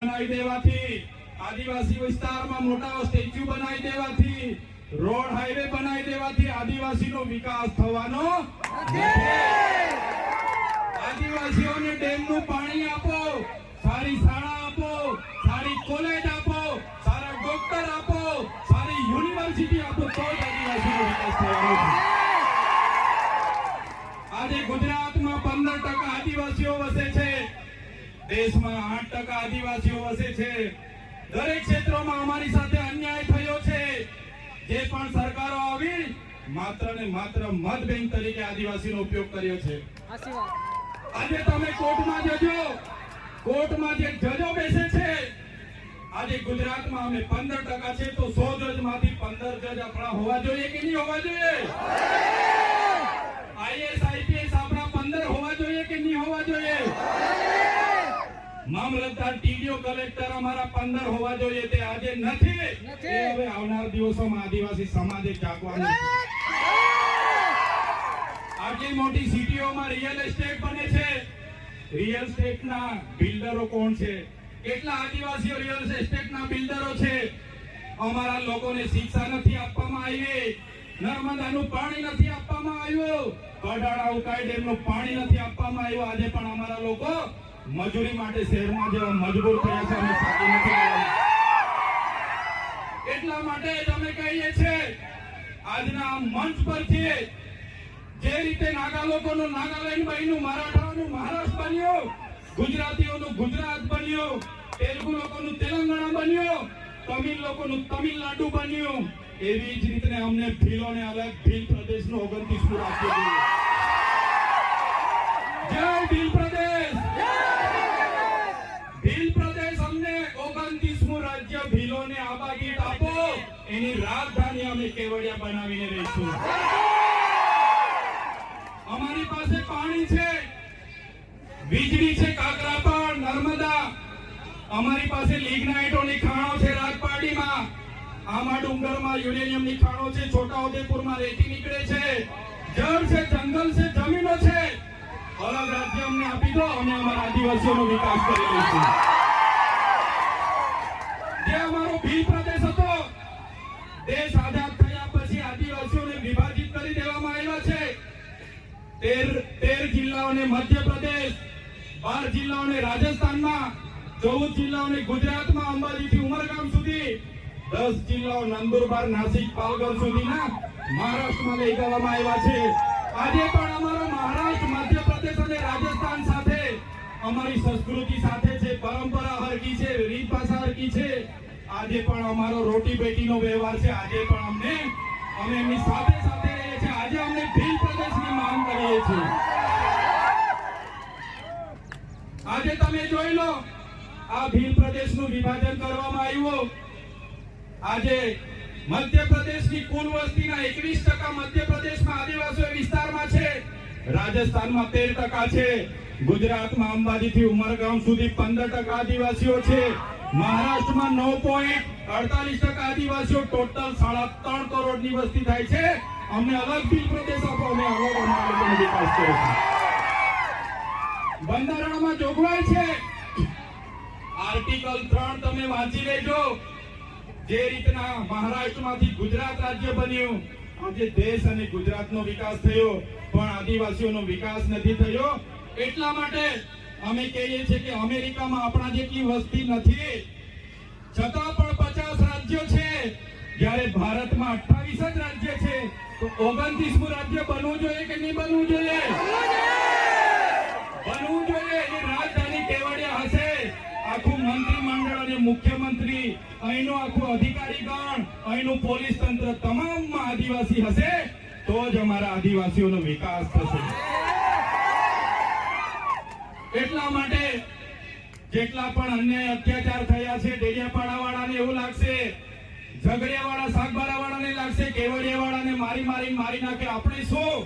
બનાવી દેવાથી, આદિવાસી વિસ્તારમાં મોટા સ્ટેચ્યુ બનાવી દેવાથી, રોડ હાઈવે બનાવી દેવાથી આદિવાસીનો વિકાસ થવાનો નથી। આદિવાસીઓને ડેમનું પાણી આપો, સારી શાળા આપો, સારી કોલેજ આપો, સારા ડોક્ટર આપો, સારી યુનિવર્સિટી આપો, તો જ આદિવાસીનો વિકાસ થવાનો છે। આજે ગુજરાતમાં 15% આદિવાસીઓ વસે છે, દેશમાં 8% આદિવાસીઓ વસે છે। દરેક ક્ષેત્રોમાં અમારી સાથે અન્યાય થયો છે। જે પણ સરકારો આવી માત્ર ને માત્ર મત બેંક તરીકે આદિવાસીનો ઉપયોગ કર્યો છે। આજે તમે કોર્ટમાં જજો, કોર્ટમાં જે જજો બેસે છે, આજે ગુજરાતમાં અમે 15% છે તો 100 જજમાંથી 15 જજ આપણા હોવા જોઈએ કે નહીં હોવા જોઈએ? આઈએસ આઈપીએસ આપણા 15 હોવા જોઈએ કે નહીં હોવા જોઈએ? મામલતદાર ટીડીઓ કલેક્ટર અમારા 15 હોવા જોઈએ, તે આજે નથી। એ હવે આવનાર દિવસોમાં આદિવાસી સમાજે જાગવાનું છે। આટલી મોટી સિટીઓમાં રિયલ એસ્ટેટ બને છે, રિયલ એસ્ટેટના બિલ્ડરો કોણ છે? કેટલા આદિવાસીઓ રિયલ એસ્ટેટના બિલ્ડરો છે? અમારા લોકોને શિક્ષા નથી આપવામાં આવી, નર્મદાનું પાણી નથી આપવામાં આવ્યું, કડાળા ઉકાઈ ડેમનું પાણી નથી આપવામાં આવ્યું। આજે પણ અમારા લોકો મજૂરી માટે શહેરમાં જવા મજબૂર થયા છે, અમે સાચી નથી આવવાની। એટલા માટે જ અમે કહીએ છીએ આજના આ મંચ પરથી, જે રીતે નાગા લોકોનું નાગાલેન્ડ બન્યું, મરાઠાઓનું મહારાષ્ટ્ર બન્યું, ગુજરાતીઓનું ગુજરાત બન્યું, તેલુગુ લોકોનું તેલંગાણા બન્યું, તમિલ લોકોનું તમિલનાડુ બન્યું, એવી જ રીતે અમને ભીલોને અલગ ભીલ પ્રદેશનું 29મું રાજ્ય મળ્યું। જય ભીલ પ્રદેશ! ભીલ પ્રદેશ અમને 29મું રાજ્ય ભીલોને આબાગીત આપો, એની રાજધાની અમે કેવડિયા બનાવીને રહીશું। અમારી પાસે પાણી છે, વીજળી છે, કાકરાપાર, નર્મદા, અમારી પાસે લિગ્નાઇટોની ખાણો છે રાજપારડીમાં, આમા ડુંગરમાં યુરેનિયમની ખાણો છે, છોટાઉદેપુરમાં રેતી નીકળે છે, જળ છે, જંગલ છે, જમીનો છે। અલગ રાજ્ય અમને આપી દો, અમે અમારા આદિવાસીઓનો વિકાસ કરી લઈશું। જે અમારો ભીલ પ્રદેશ હતો, દેશ આઝાદ થયા પછી આદિવાસીઓને વિભાજિત કરી દેવામાં આવ્યા છે। 13 જિલ્લાઓને મધ્યપ્રદેશ, 12 જિલ્લાઓને રાજસ્થાનમાં, 14 જિલ્લાઓને ગુજરાતમાં અંબાજીથી ઉમરગામ સુધી, 10 જિલ્લાઓ નંદુરબાર, નાસિક, પાલઘર સુધીના મહારાષ્ટ્રમાં લઈ જવામાં આવ્યા છે। આજે પણ અમારો મહારાષ્ટ્ર, મધ્યપ્રદેશ અને રાજસ્થાન સાથે અમારી સંસ્કૃતિ સાથે છે, પરંપરા હરકી છે, રીત ભાષા હરકી છે। આજે પણ અમારો રોટી બેટીનો વ્યવહાર છે। આજે પણ અમે એમની સાથે સાથે રહીએ છીએ। આજે અમને ભીલ પ્રદેશની માંગ કરીએ છીએ। આજે તમે જોઈ લો, આ ભીલ પ્રદેશનું વિભાજન કરવામાં આવ્યું। આજે મધ્યપ્રદેશની કુલ વસ્તીના 21% મધ્યપ્રદેશમાં આદિવાસી વિસ્તારમાં છે, રાજસ્થાનમાં 13% છે, ગુજરાતમાં અંબાજીથી ઉમરગામ સુધી 15% આદિવાસીઓ છે, મહારાષ્ટ્રમાં 9.48% આદિવાસીઓ, ટોટલ 3.5 કરોડની વસ્તી થાય છે। અમને અલગ ભીલ પ્રદેશ આપો, અમે અલગ અમારા લોકોનો વિકાસ કરીશું। બંધારણમાં જોગવાઈ છે, આર્ટિકલ 3 તમે વાંચી લેજો। જે રીતના મહારાષ્ટ્રમાંથી ગુજરાત રાજ્ય બન્યું, આજે દેશ અને ગુજરાતનો વિકાસ થયો, પણ આદિવાસીઓનો વિકાસ નથી થયો। એટલા માટે અમે કહીએ છીએ કે અમેરિકામાં આપણા જેટલી વસ્તી નથી, છતાં પણ 50 રાજ્યો છે, જ્યારે ભારતમાં 28 જ રાજ્ય છે, તો 29મું રાજ્ય બનવું જોઈએ કે નહીં બનવું જોઈએ? બનવું જોઈએ। એની રાજધાની કેવડિયા હશે, આખું મંત્રીમંડળ અને મુખ્યમંત્રી, અહીંનું આખું અધિકારી ગણ, અહીંનું પોલીસ તંત્ર તમામમાં આદિવાસી હશે, તો જ અમારા આદિવાસીઓનો વિકાસ થશે। એટલા માટે જેટલા પણ અન્યાય અત્યાચાર થયા છે, ડેડિયાપાડા વાળાને એવું લાગશે, ઝઘડિયા વાળા, સાગબારા વાળાને લાગશે, કેવડિયા વાળાને મારી નાખે, આપણે શું